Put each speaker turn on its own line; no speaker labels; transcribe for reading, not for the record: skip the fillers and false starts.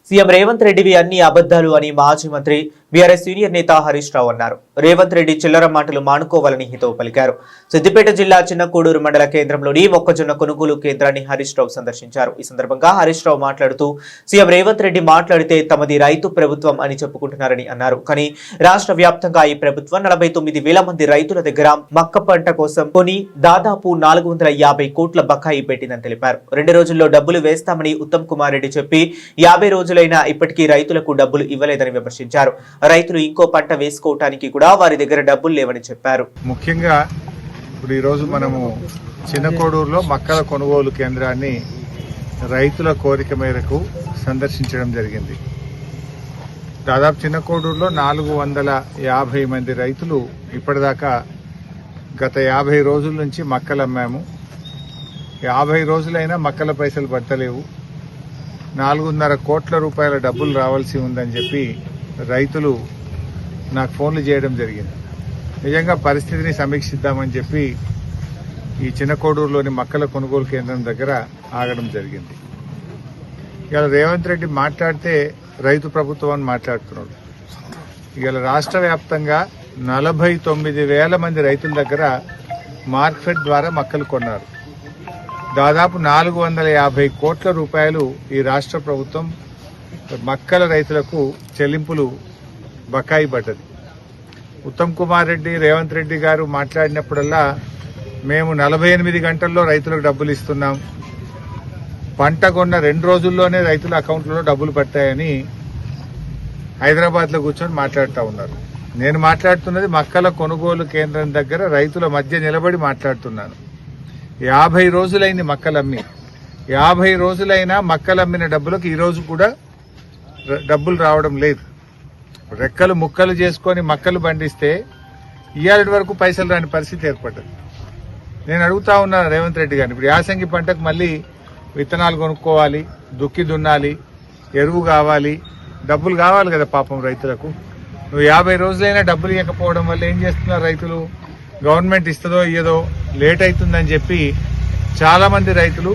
CM Revanth రెడ్డివి అన్ని అబద్దాలు అని మాజీ మంత్రి బీఆర్ఎస్ సీనియర్ నేత హరీష్ రావు అన్నారు. రేవంత్ రెడ్డి చిల్లర మాటలు మానుకోవాలని హితవు పలికారు. సిద్దిపేట జిల్లా చిన్నకోడూరు మండల కేంద్రంలోని మొక్కజొన్న కొనుగోలు కేంద్రాన్ని హరీష్ రావు సందర్శించారు. ఈ సందర్భంగా హరీష్ రావు మాట్లాడుతూ సీఎం రేవంత్ రెడ్డి మాట్లాడితే తమది రైతు ప్రభుత్వం అని చెప్పుకుంటున్నారని అన్నారు. కానీ రాష్ట్ర వ్యాప్తంగా ఈ ప్రభుత్వం 49,000 మంది రైతుల దగ్గర మక్క పంట కోసం కొని దాదాపు 450 కోట్ల బకాయి పెట్టిందని తెలిపారు. 2 రోజుల్లో డబ్బులు వేస్తామని ఉత్తమ్ కుమార్ రెడ్డి చెప్పి 50 రోజులైనా ఇప్పటికీ రైతులకు డబ్బులు ఇవ్వలేదని విమర్శించారు. రైతులు ఇంకో పంట వేసుకోవడానికి కూడా వారి దగ్గర డబ్బులు లేవని చెప్పారు.
ముఖ్యంగా ఇప్పుడు ఈరోజు మనము చిన్నకోడూరులో మక్కల కొనుగోలు కేంద్రాన్ని రైతుల కోరిక మేరకు సందర్శించడం జరిగింది. దాదాపు చిన్నకోడూరులో 450 మంది రైతులు ఇప్పటిదాకా గత 50 రోజుల నుంచి మక్కలు అమ్మాము. 50 రోజులైనా మక్కల పైసలు పట్టలేవు. 4.5 కోట్ల రూపాయల డబ్బులు రావాల్సి ఉందని చెప్పి రైతులు నాకు ఫోన్లు చేయడం జరిగింది. నిజంగా పరిస్థితిని సమీక్షిద్దామని చెప్పి ఈ చిన్నకోడూరులోని మక్కల కొనుగోలు కేంద్రం దగ్గర ఆగడం జరిగింది. ఇవాళ రేవంత్ రెడ్డి మాట్లాడితే రైతు ప్రభుత్వం అని మాట్లాడుతున్నాడు. ఇవాళ రాష్ట్ర వ్యాప్తంగా 49,000 మంది రైతుల దగ్గర మార్కెట్ ద్వారా మక్కలు కొన్నారు. దాదాపు 450 కోట్ల రూపాయలు ఈ రాష్ట్ర ప్రభుత్వం మక్కల రైతులకు చెల్లింపులు బకాయి పడ్డది. ఉత్తమ్ కుమార్ రెడ్డి, రేవంత్ రెడ్డి గారు మాట్లాడినప్పుడల్లా మేము 48 గంటల్లో రైతులకు డబ్బులు ఇస్తున్నాం, పంట కొన్న 2 రోజుల్లోనే రైతుల అకౌంట్లలో డబ్బులు పట్టాయని హైదరాబాద్లో కూర్చొని మాట్లాడుతూ ఉన్నారు. నేను మాట్లాడుతున్నది మక్కల కొనుగోలు కేంద్రం దగ్గర రైతుల మధ్య నిలబడి మాట్లాడుతున్నాను. 50 రోజులైంది మక్కలమ్మి. 50 రోజులైనా మక్కలమ్మిన డబ్బులకు ఈరోజు కూడా డబ్బులు రావడం లేదు. రెక్కలు ముక్కలు చేసుకొని మక్కలు పండిస్తే ఇవాళ వరకు పైసలు రాని పరిస్థితి ఏర్పడ్డది. నేను అడుగుతా ఉన్నాను రేవంత్ రెడ్డి గారిని, ఇప్పుడు యాసంగి పంటకు మళ్ళీ విత్తనాలు కొనుక్కోవాలి, దుక్కి దున్నాలి, ఎరువు కావాలి, డబ్బులు కావాలి కదా పాపం రైతులకు. నువ్వు 50 రోజులైనా డబ్బులు ఇవ్వకపోవడం వల్ల ఏం చేస్తున్నారు రైతులు? గవర్నమెంట్ ఇస్తుందో ఇయ్యదో లేట్ అవుతుందని చెప్పి చాలా మంది రైతులు